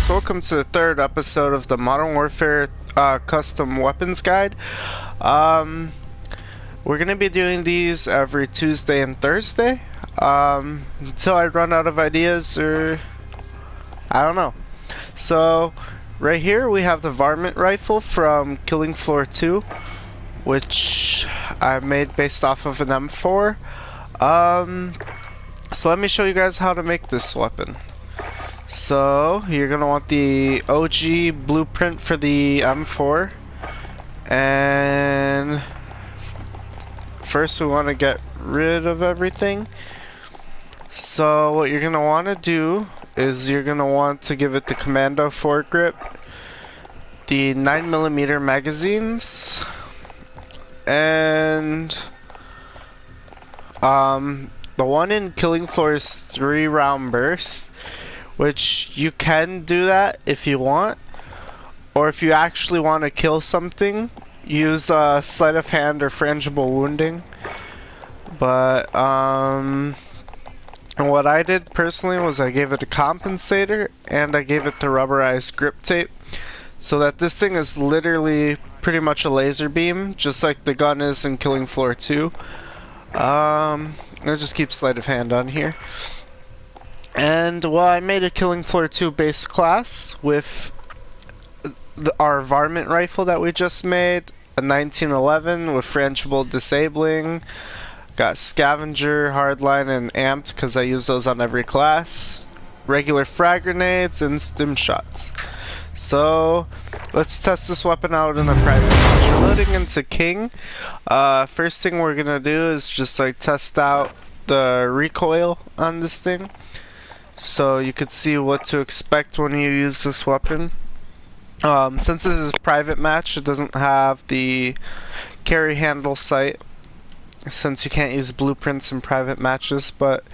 guys, welcome to the third episode of the Modern Warfare Custom Weapons Guide. We're gonna be doing these every Tuesday and Thursday until I run out of ideas, or I don't know. So right here we have the Varmint Rifle from Killing Floor 2, which I made based off of an M4. So let me show you guys how to make this weapon. So you're gonna want the OG blueprint for the M4, and first we want to get rid of everything. So what you're gonna want to do is you're gonna want to give it the Commando foregrip, the 9mm magazines, and the one in Killing Floor is 3-round burst, which you can do that if you want, or if you actually want to kill something, use sleight of hand or frangible wounding. But and what I did personally was I gave it a compensator and I gave it the rubberized grip tape, so that this thing is literally pretty much a laser beam, just like the gun is in Killing Floor 2. I'll just keep sleight of hand on here. And well, I made a Killing Floor 2 base class with our Varmint Rifle that we just made, a 1911 with frangible disabling, got Scavenger, Hardline, and Amped because I use those on every class, regular frag grenades, and stim shots. So let's test this weapon out in a private. So you're loading into King. First thing we're gonna do is just like test out the recoil on this thing, so you could see what to expect when you use this weapon. Since this is a private match, it doesn't have the carry handle sight, since you can't use blueprints in private matches, but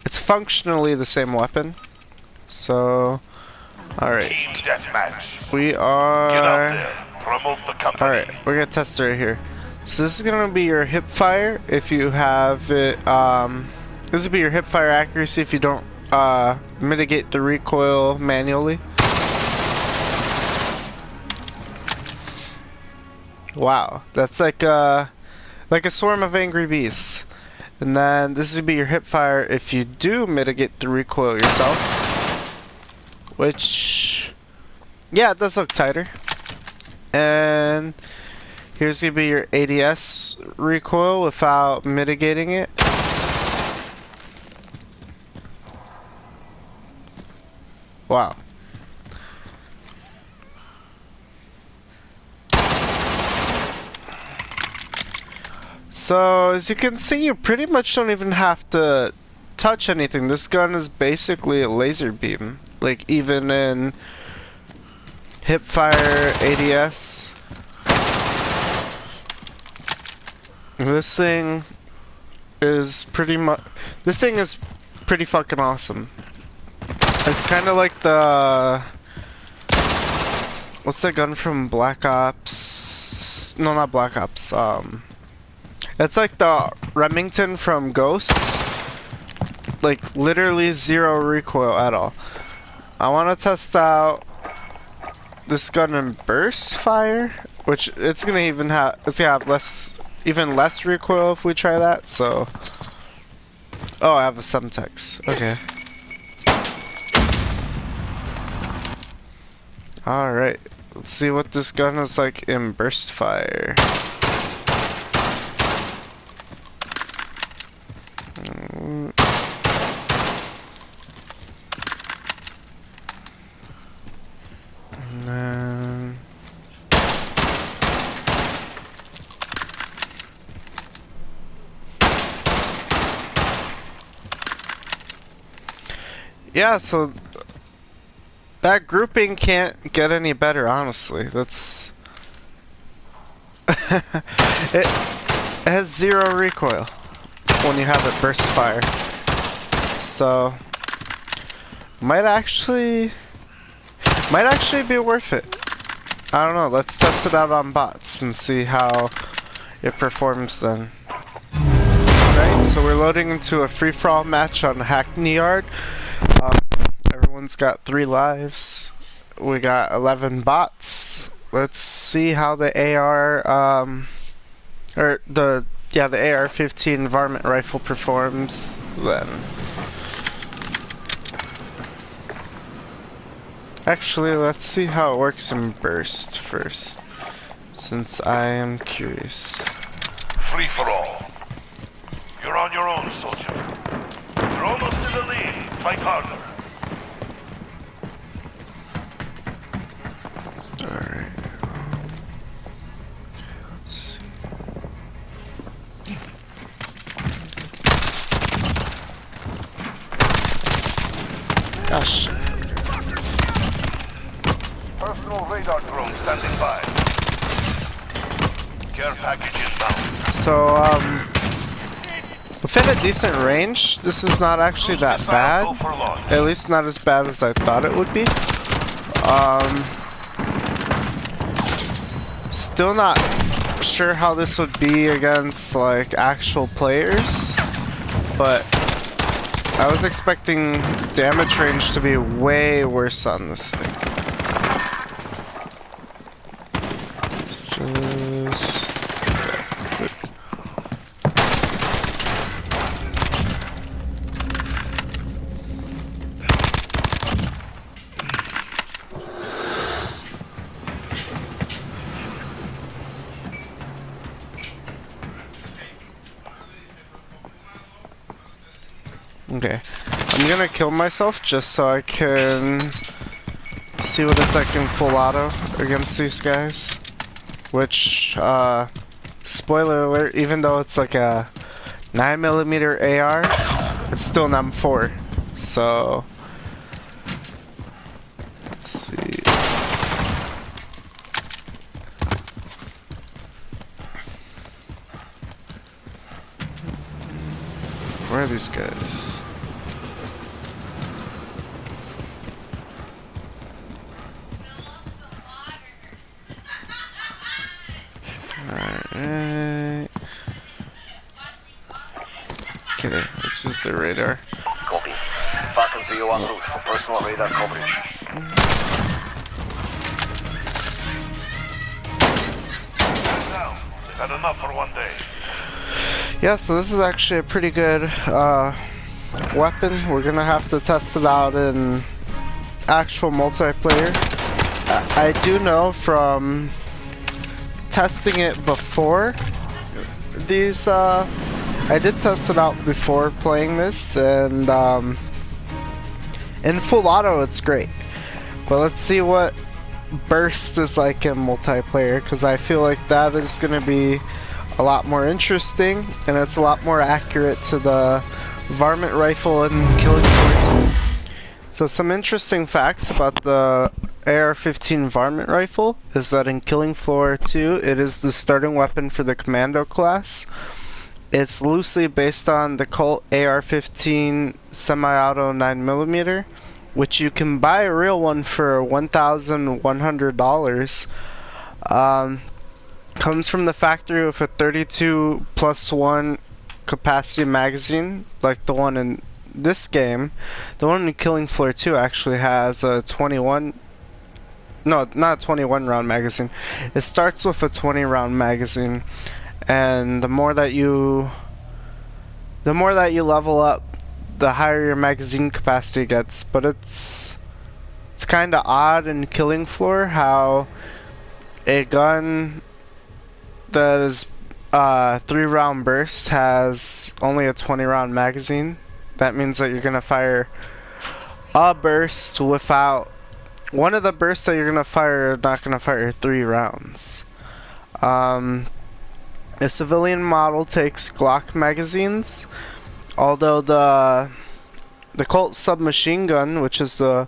it's functionally the same weapon. So alright, we are... Alright, we're gonna test it right here. So this is gonna be your hip fire if you have it, this will be your hip fire accuracy if you don't mitigate the recoil manually. Wow, that's like a swarm of angry beasts. And then this would be your hip fire if you do mitigate the recoil yourself, which, yeah, it does look tighter. And here's gonna be your ADS recoil without mitigating it. Wow. So as you can see, you pretty much don't even have to touch anything. This gun is basically a laser beam, like even in hipfire ADS. This thing is pretty fucking awesome. It's kind of like the, what's that gun from Black Ops? No, not Black Ops. It's like the Remington from Ghost. Like literally zero recoil at all. I want to test out this gun in burst fire, which it's gonna have even less recoil if we try that. So, oh, I have a Semtex. Okay. Alright, let's see what this gun is like in burst fire. And then yeah, so that grouping can't get any better, honestly. That's it has zero recoil when you have it burst fire. So might actually be worth it. I don't know, let's test it out on bots and see how it performs then. Right, so we're loading into a free-for-all match on Hackney Yard. Everyone's got 3 lives. we got 11 bots. Let's see how the AR, or the AR-15 Varmint Rifle performs then. Actually, let's see how it works in Burst first, since I am curious. Free for all. You're on your own, soldier. You're almost in the lead. Fight harder. Alright. Let's see. Gosh. Personal radar drone standing by. Care package inbound. So, within a decent range, this is not actually that bad. At least not as bad as I thought it would be. Still not sure how this would be against, like, actual players, but I was expecting damage range to be way worse on this thing. Okay, I'm gonna kill myself just so I can see what it's like in full auto against these guys. Which, spoiler alert, even though it's like a 9mm AR, it's still an M4. So, let's see. Where are these guys? Alright. Okay, let's use the radar. Copy. Falcon 301 route for personal radar coverage. Now, had enough for one day. Yeah, so this is actually a pretty good weapon. We're gonna have to test it out in actual multiplayer. I do know from testing it before these, I did test it out before playing this, and in full auto it's great. But let's see what Burst is like in multiplayer, because I feel like that is gonna be a lot more interesting, and it's a lot more accurate to the Varmint Rifle and Killing Floor 2. So some interesting facts about the AR-15 Varmint Rifle is that in Killing Floor 2, it is the starting weapon for the Commando class. It's loosely based on the Colt AR-15 semi-auto 9mm, which you can buy a real one for $1,100. Comes from the factory with a 32+1 capacity magazine, like the one in this game. The one in Killing Floor 2 actually has a 21... No, not a 21 round magazine. It starts with a 20 round magazine, and the more that you level up, the higher your magazine capacity gets. But it's kind of odd in Killing Floor how a gun that is 3 round burst has only a 20 round magazine. That means that you're gonna fire a burst without one of the bursts that you're gonna fire, not gonna fire 3 rounds. A civilian model takes Glock magazines, although the Colt submachine gun, which is a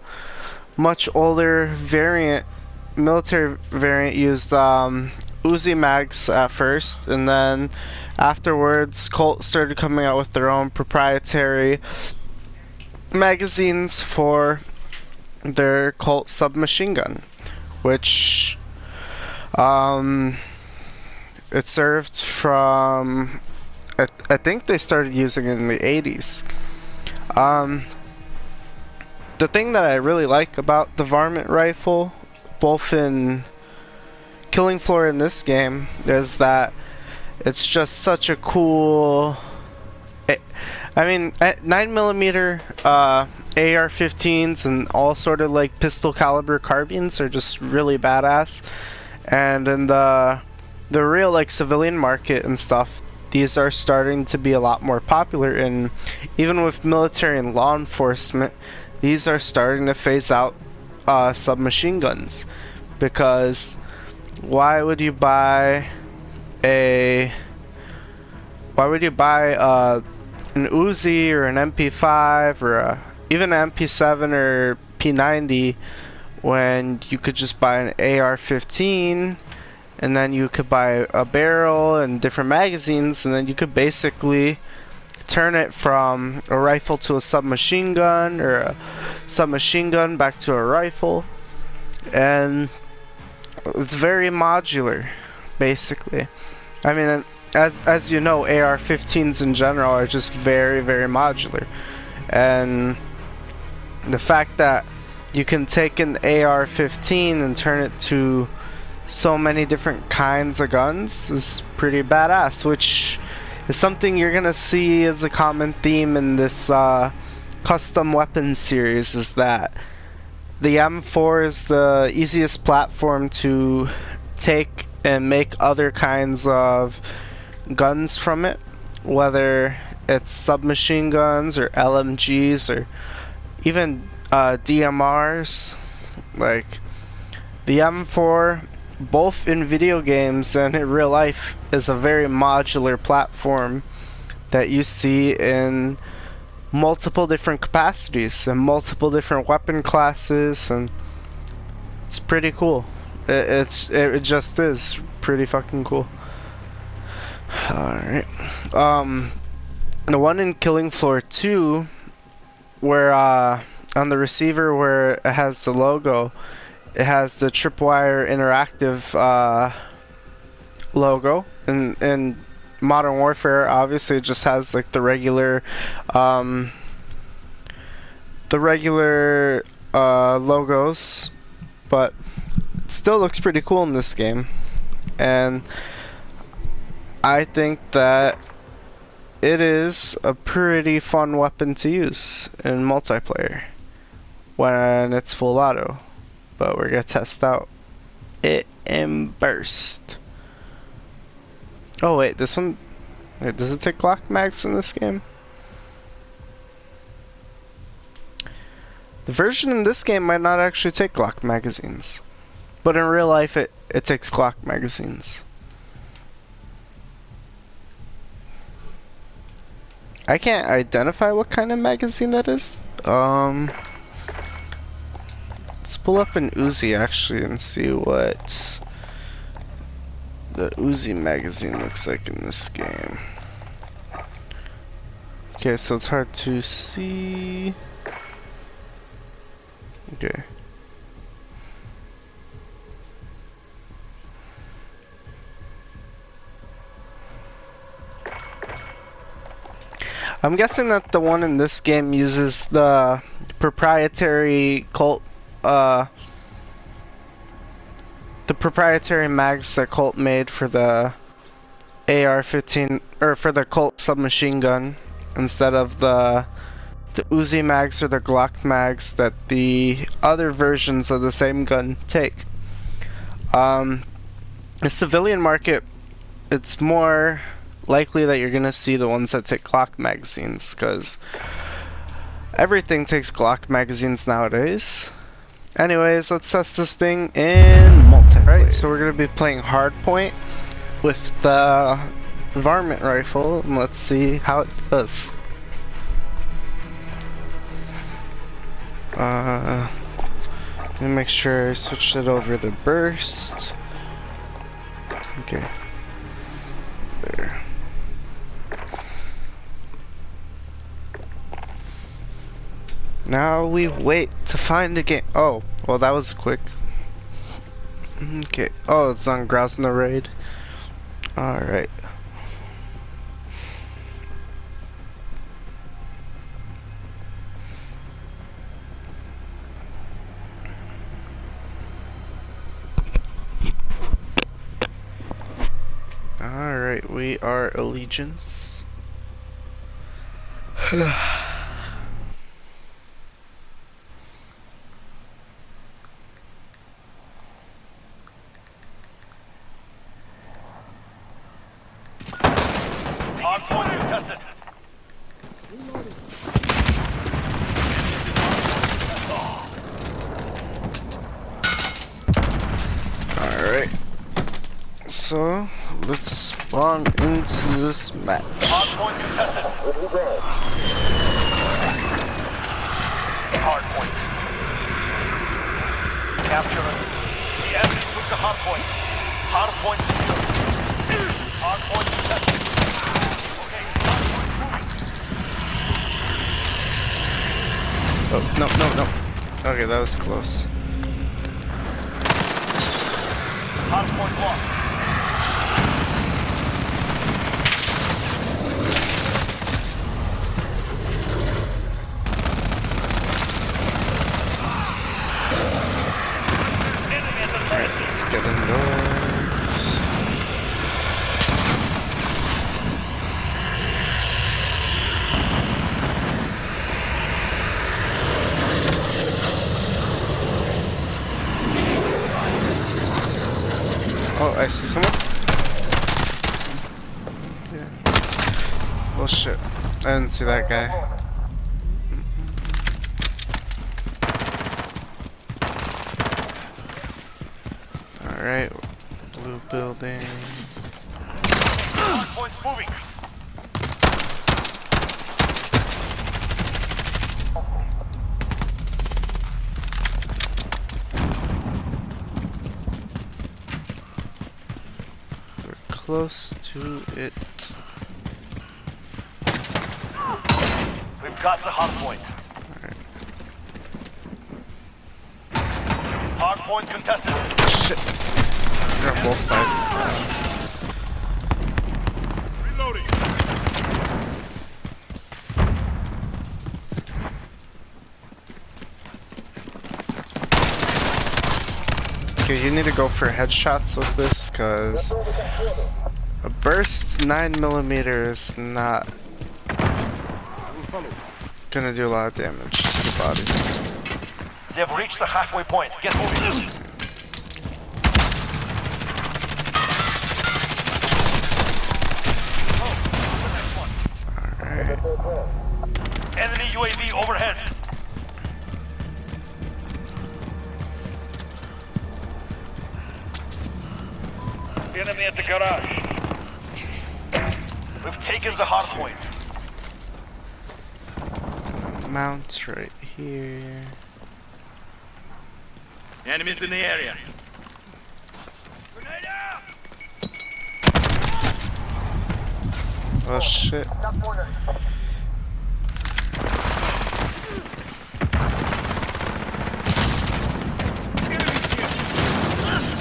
much older variant, military variant, used Uzi mags at first, and then afterwards Colt started coming out with their own proprietary magazines for their Colt submachine gun, which it served from I think they started using it in the 80s. the thing that I really like about the Varmint Rifle, both in Killing Floor in this game, is that it's just such a cool. I mean, 9mm AR-15s and all sort of like pistol caliber carbines are just really badass. And in the real like civilian market and stuff, these are starting to be a lot more popular. And even with military and law enforcement, these are starting to phase out submachine guns, because why would you buy an Uzi or an MP5 or even an MP7 or P90 when you could just buy an AR-15, and then you could buy a barrel and different magazines, and then you could basically turn it from a rifle to a submachine gun, or a submachine gun back to a rifle. And it's very modular, basically. I mean, as you know, AR-15s in general are just very, very modular. And the fact that you can take an AR-15 and turn it to so many different kinds of guns is pretty badass, which is something you're gonna see as a common theme in this custom weapons series, is that the M4 is the easiest platform to take and make other kinds of guns from it, whether it's submachine guns or LMGs or even DMRs. Like the M4, both in video games and in real life, is a very modular platform that you see in multiple different capacities and multiple different weapon classes, and it's pretty cool. It just is pretty fucking cool. Alright. The one in Killing Floor 2, where on the receiver where it has the logo, it has the Tripwire Interactive logo. And Modern Warfare obviously just has like the regular logos, but it still looks pretty cool in this game. And I think that it is a pretty fun weapon to use in multiplayer when it's full auto. But we're gonna test out it in burst. Oh wait, this one, wait, does it take Glock mags in this game? The version in this game might not actually take Glock magazines, but in real life it takes Glock magazines. I can't identify what kind of magazine that is. Let's pull up an Uzi actually and see what the Uzi magazine looks like in this game. Okay, so it's hard to see. Okay. I'm guessing that the one in this game uses the proprietary Colt, the proprietary mags that Colt made for the AR-15, or for the Colt submachine gun, instead of the Uzi mags or the Glock mags that the other versions of the same gun take. The civilian market, it's more likely that you're gonna see the ones that take Glock magazines, because everything takes Glock magazines nowadays. Anyways, let's test this thing in multiplayer. Right, so we're gonna be playing hardpoint with the Varmint Rifle, and let's see how it does. Let me make sure I switch it over to burst. Okay. There. Now we wait to find the game. Oh, well that was quick. Okay. Oh, it's on Grouse in the Raid. Alright. state our allegiance. Hardpoint contested. Alright. So, let's spawn into this match. Hardpoint contested. Hardpoint. Capture it. The enemy took the hardpoint. Hardpoint secure. Hardpoint contested. Okay, hardpoint moving. Oh, no, no, no. Okay, that was close. Hardpoint lost. Alright, let's get indoors. Oh, I see someone. Yeah. Well, shit. I didn't see that guy. Alright. Blue building. Hardpoint's moving. We're close to it. We've got the hardpoint. Hardpoint contested. Shit. They're on both sides. Reloading. Okay, you need to go for headshots with this, cause a burst 9mm is not gonna do a lot of damage to the body. They've reached the halfway point. Get moving. Alright. Enemy UAV overhead. Enemy at the garage. We've taken the hard point. Mount right here. Enemies in the area. Grenade out! Oh shit.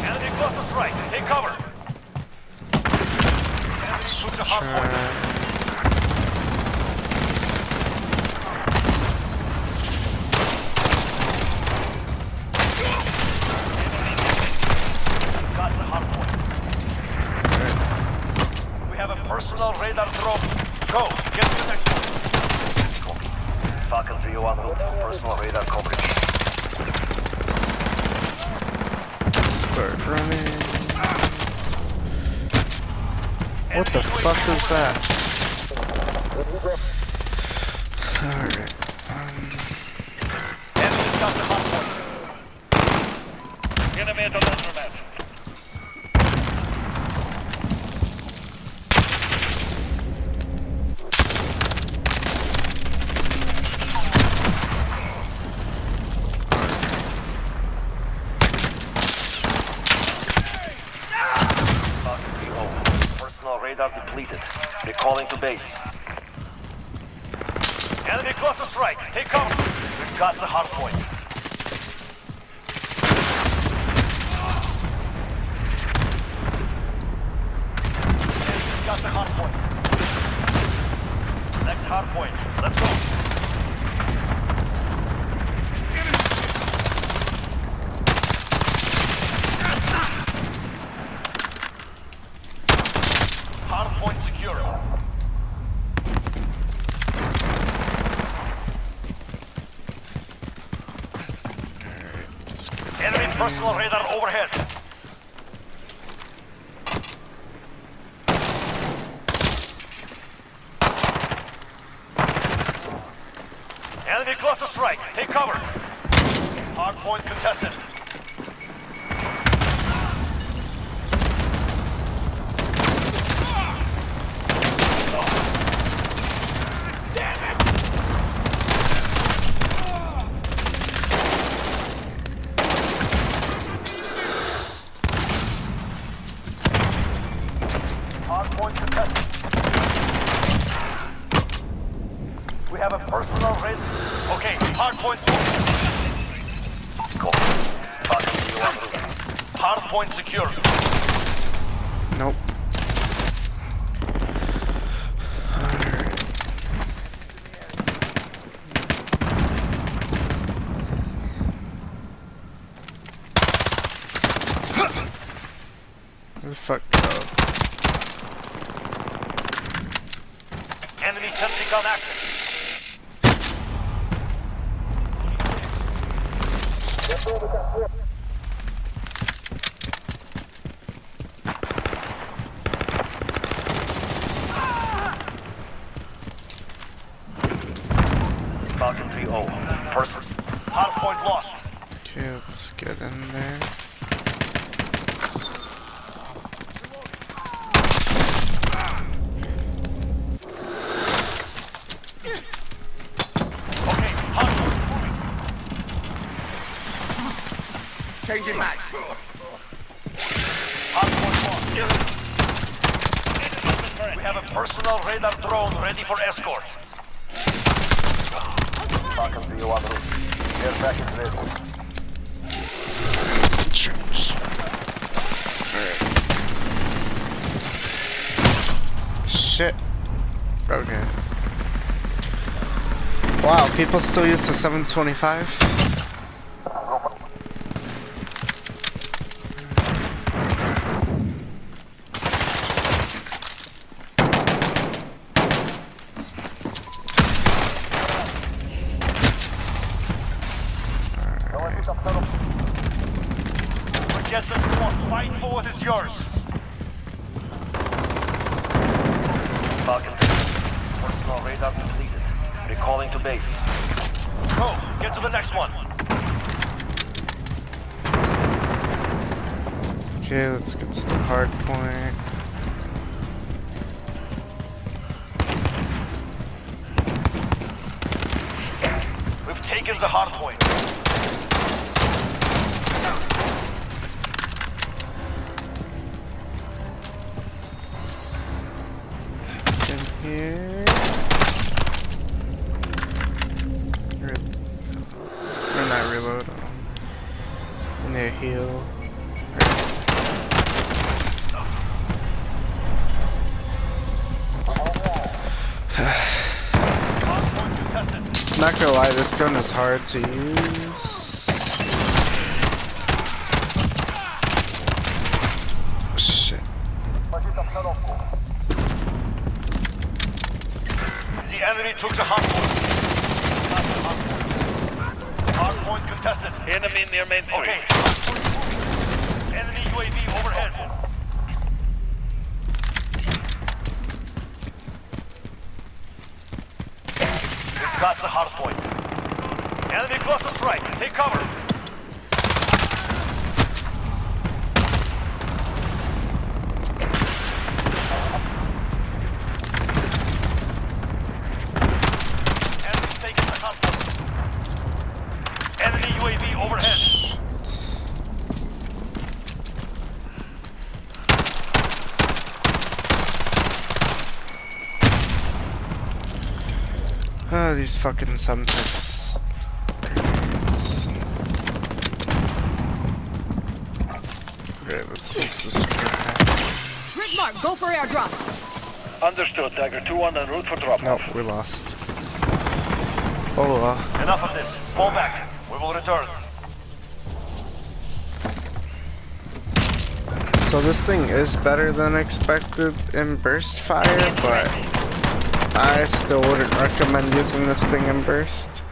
Enemy close to strike. Take cover. Enemy took the hard point. Got the hard point. We have a personal radar drone. Go. Get to the next one. Copy. Falcon 301 route for personal radar coverage. Start running. What the fuck is that? Alright. Enemy's got the hard point. Enemy at the laundromat. Falcon 301. Personal radar depleted. Recalling to base. Enemy close to strike. Take cover. We've got the hard point. Enemy's got the hard point. Next hard point. Let's go. Hard point Personal radar overhead. Enemy cluster strike. Take cover. Hard point contested. Hard point contested. We have a personal raid. Okay, hard points. Go. Hard point secure. Nope. Where the fuck go? Enemy sentry gun active. Falcon 3-0. Person. Hard point lost. Okay, let's get in there. Okay, hard point moving. Changing mag. Hard point lost. We have a personal radar drone ready for escort. Falcon 3-0 en route. Air package ready. Church. Shit. Okay. Wow, people still use the 725? Forget the squad. Fight for what is yours. Falcon 3. Personal radar completed. Recalling to base. Go. Get to the next one. Okay, let's get to the hard point. We've taken the hard point. In here. Or not reload. Need a heal. Hard point contested. Not gonna lie, this gun is hard to use. Shit. The enemy took the hard point. Hard point contested. Enemy near main point. Okay. Enemy UAV overhead. We've got the hard point. Enemy cluster strike. Take cover. Enemy's taking the hard point. Enemy UAV overhead. Ah, these fucking Semtex grenades. Okay, let's use this grenade. Grid mark, go for airdrop. Understood. Tiger 2-1 en route for drop. Nope, we lost. Oh well. Enough of this. Fall back. We will return. So this thing is better than expected in burst fire, but I still wouldn't recommend using this thing in burst.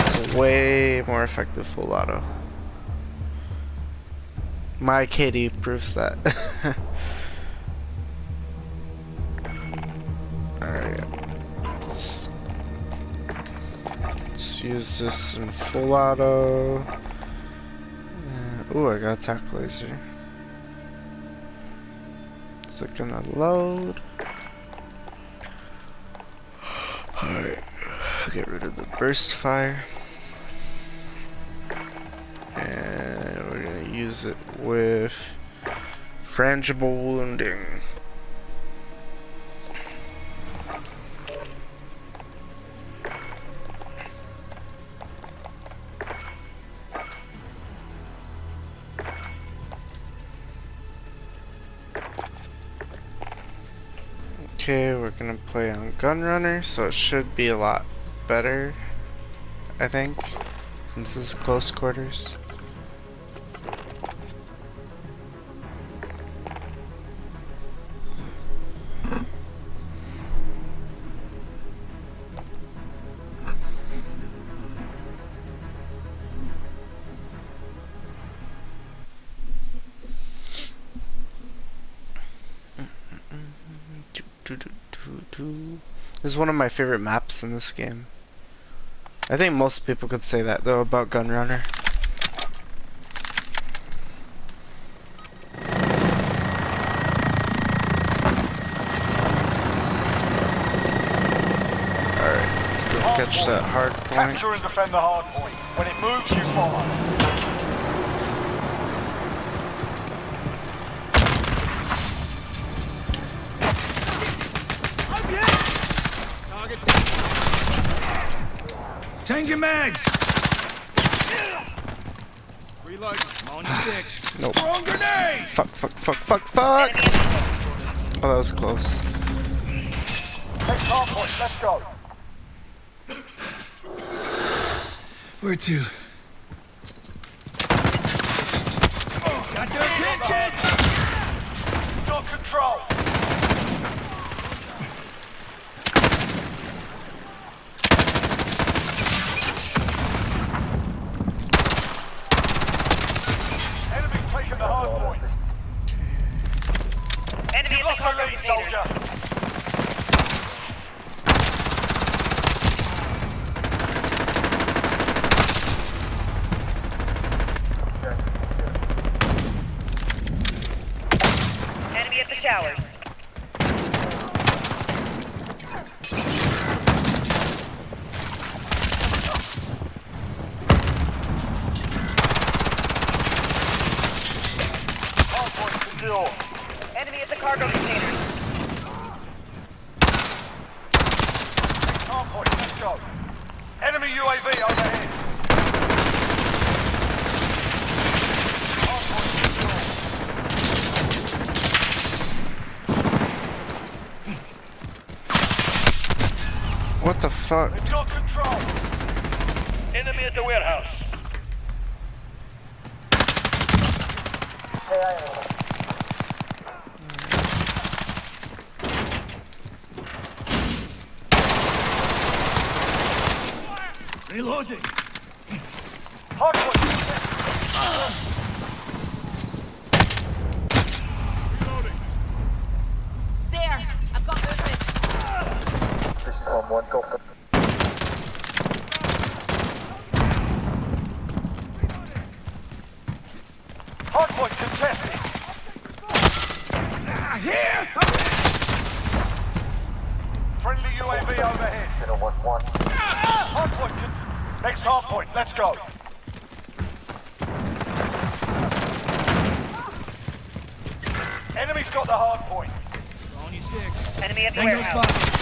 It's way more effective full auto. My KD proves that. Alright. Let's use this in full auto. Ooh, I got attack laser. Is it gonna load? Alright. Get rid of the burst fire. And we're gonna use it with frangible wounding. Okay, we're gonna play on Gunrunner, so it should be a lot better, I think, since this is close quarters. This is one of my favorite maps in this game. I think most people could say that though about Gunrunner. Alright, let's go catch that hard point. Capture and defend the hard point. When it moves, you follow. Changing mags! Reload. I'm on your six. Nope. Strong grenade! Fuck. Oh, that was close. Next hard point, let's go. Where to? Got their attention! Got control. Enemy's taken the hard point. Enemy You at the lost the cargo lead, container. soldier. Enemy at the towers. Hard point secure. Enemy at the cargo container. Hard point, let's go. Enemy UAV overhead. Hard point secure. What the fuck? They've got control. Enemy at the warehouse. Reloading. Hard point. There! I've got movement. Hard point contested. Here! Friendly UAV overhead. Hard point. Next hard point. Let's go. Enemy's got the hard point. On your six. Enemy at the Tango warehouse. spot.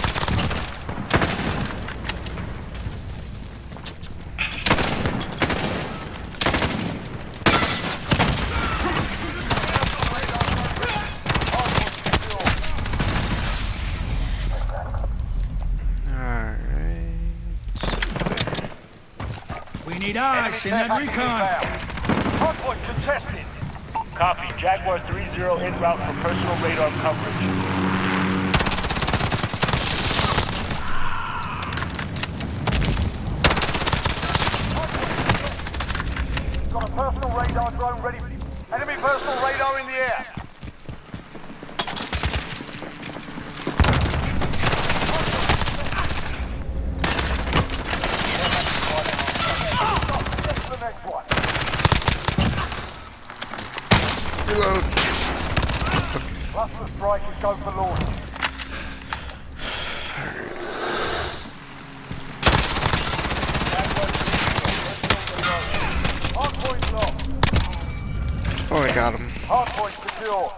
Alright. We need eyes. Send that recon. Hard point contested. Copy. Jaguar 3-0 en route for personal radar coverage. Got a personal radar drone ready for you. Enemy personal radar in the air. Get to the next one. Reload. Cluster strikers go for launch. Hardpoint locked. Oh, I got him. Hardpoint secure.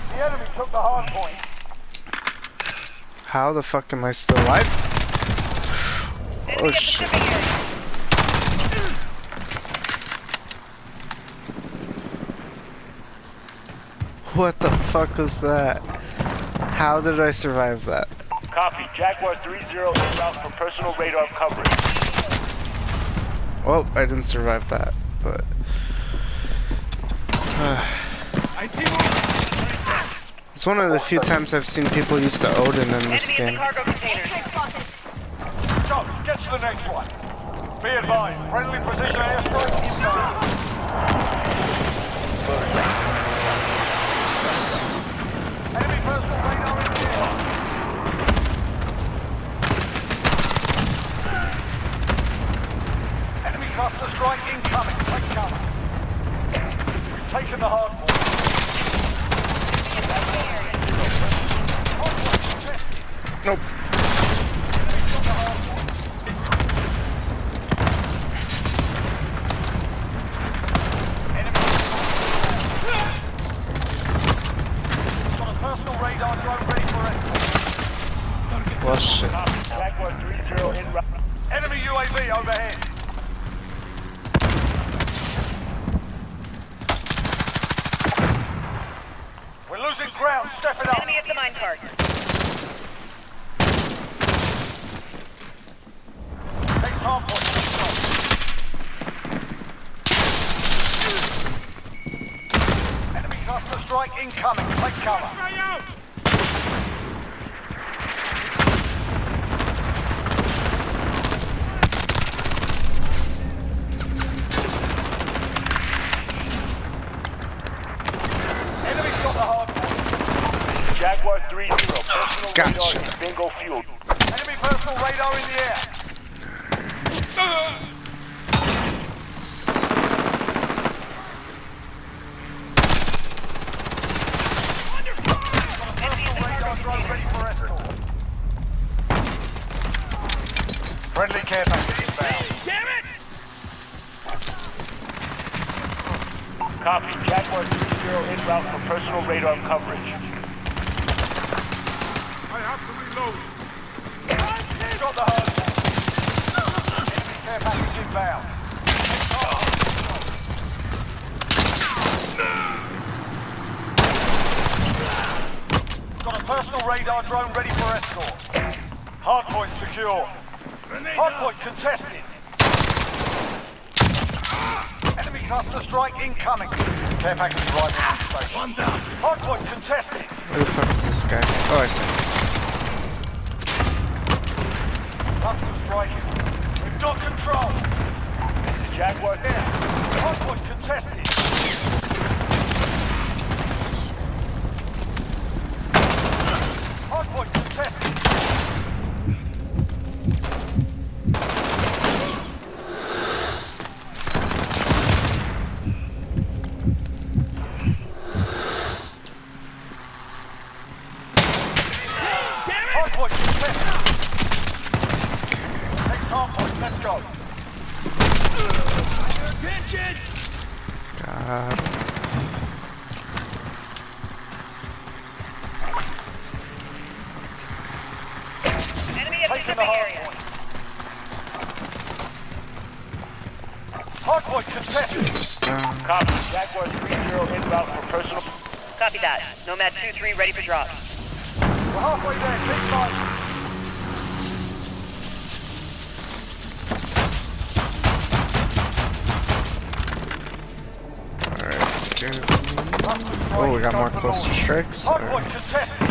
The enemy took the hardpoint. How the fuck am I still alive? Enemy Oh at the shit. shipping area. What the fuck was that? How did I survive that? Copy. Jaguar 3-0 en route for personal radar coverage. Well, I didn't survive that, but... I see one. it's one of the few times I've seen people use the Odin in this Enemy at the game. cargo container. X-ray spotted. Go, get to the next one. Be advised, friendly precision airstrike inbound. Enemy personal radar in the air. Enemy cluster strike incoming. Take cover. We've taken the hard point. Nope. Got a personal radar drone ready for escort. Well, shit. Copy. Jaguar 3-0 en route. Enemy UAV overhead. We're losing ground. Step it up. Enemy at the minecart. Next hard point. Enemy cluster strike incoming. Take cover. Enemy's got the hard point. Jaguar 3-0 personal Gotcha. radar is bingo fueled. Enemy personal radar in the air. Enemy at the Radar cargo drone container. ready for escort. Friendly care package inbound. Damn it! Copy. Jaguar 3-0 en route for personal radar coverage. Got the hard point. Enemy care package inbound. Got a personal radar drone ready for escort. Hardpoint secure. Hardpoint contested. Enemy cluster strike incoming. Care package arriving on station. One down. Hardpoint contested. Where the fuck is this guy? Oh, I see him. Cluster striking. We've got control. Jaguar Here. Hardpoint contested. Hardpoint contested. Hardpoint contested. Next hardpoint, let's go. Attention! God. Enemy at the Taking the shipping area. Hardpoint contested. Just, Copy. Jaguar 3-0 en route for personal. Copy that. Nomad 2-3 ready for drop. We're halfway there. Keep fighting. alright. Oh, we got more cluster strikes. Hardpoint Alright. contested.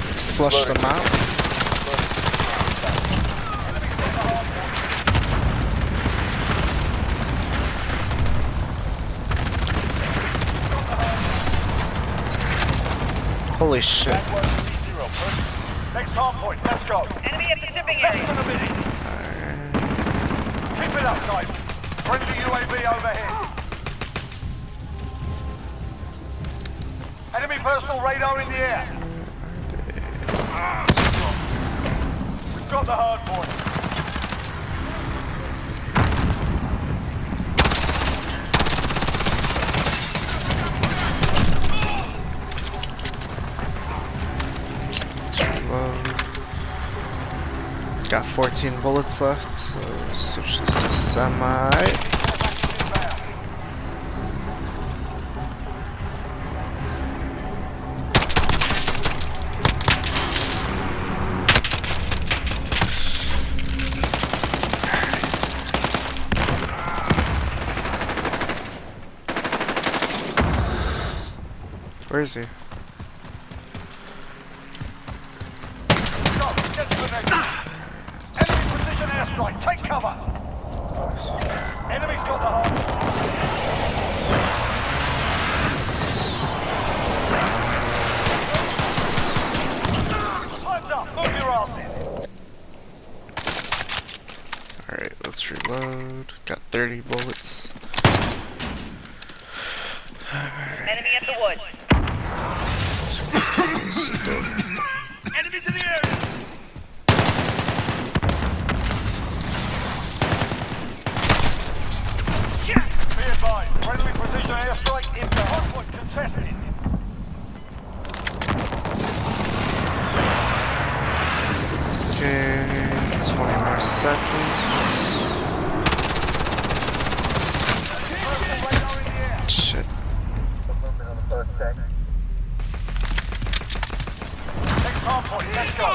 Let's flush them out. Holy shit. Jaguar 3-0. Next hard point. Let's go. Enemy at the shipping Less area. than a minute. Keep it up, guys. Friendly UAV overhead. Enemy personal radar in the air. We've got the hard point. Let's reload. Got 14 bullets left, so switch this to semi. Where is he? Go, get to the next. Enemy precision airstrike. Take cover. Enemy's got the hard point. Time's up. Move your asses. Alright, let's reload. Got 30 bullets. Enemy at the wood. Enemies in the area! Be advised. Friendly precision airstrike inbound. Hardpoint contested. Okay, 20 more seconds. Personal radar in the air. Shit. Next hard point. Let's go.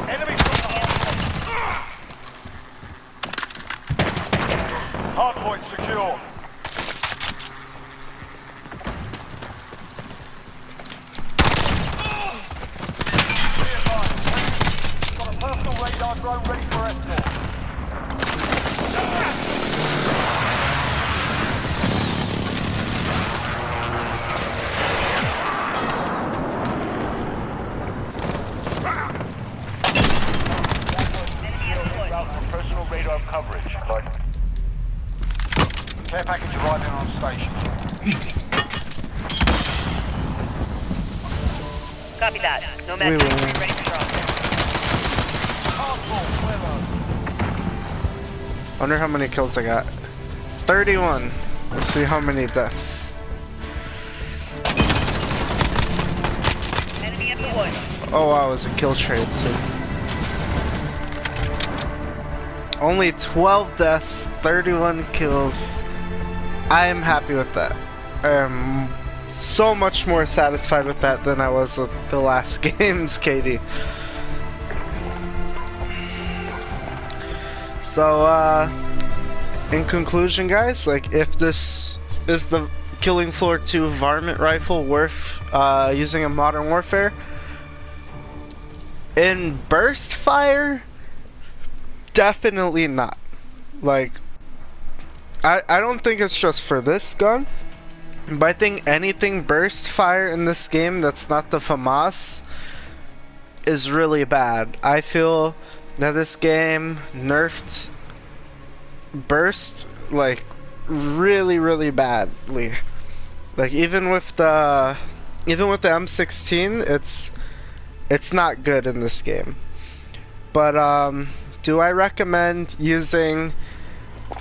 Enemy's got the hard point secure. Be advised. Got a personal radar drone ready for escort. Enemy at the wood. Route for personal radar coverage. Care package arriving on station. Copy that. Nomad Wait, 2-3 wait. ready for drop. Hardball, Wonder how many kills I got. 31. Let's see how many deaths. Enemy at the wood. Oh wow, it was a kill trade too. Only 12 deaths, 31 kills. I am happy with that. I am so much more satisfied with that than I was with the last games, KD. So, in conclusion, guys, like, if this is the Killing Floor 2 Varmint Rifle worth using in Modern Warfare, in burst fire, definitely not. Like, I don't think it's just for this gun, but I think anything burst fire in this game that's not the FAMAS is really bad. I feel that this game nerfed burst like really badly. Like even with the M16, it's not good in this game. But do I recommend using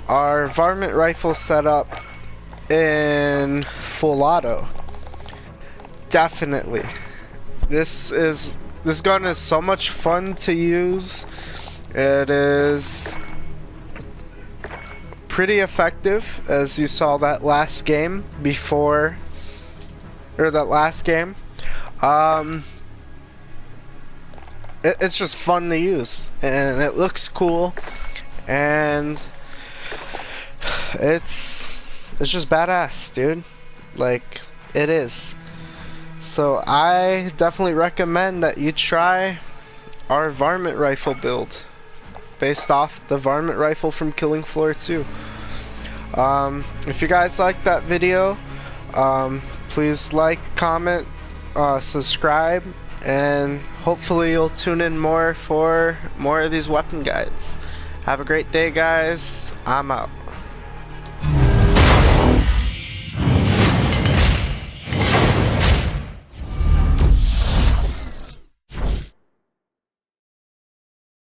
our Varmint Rifle setup in full auto? Definitely. This gun is so much fun to use. It is pretty effective, as you saw that last game before, or that last game. It's just fun to use, and it looks cool, and it's just badass, dude. Like, it is. So I definitely recommend that you try our Varmint Rifle build. based off the Varmint Rifle from Killing Floor 2. If you guys liked that video, please like, comment, subscribe, and hopefully you'll tune in more for more of these weapon guides. Have a great day, guys. I'm out.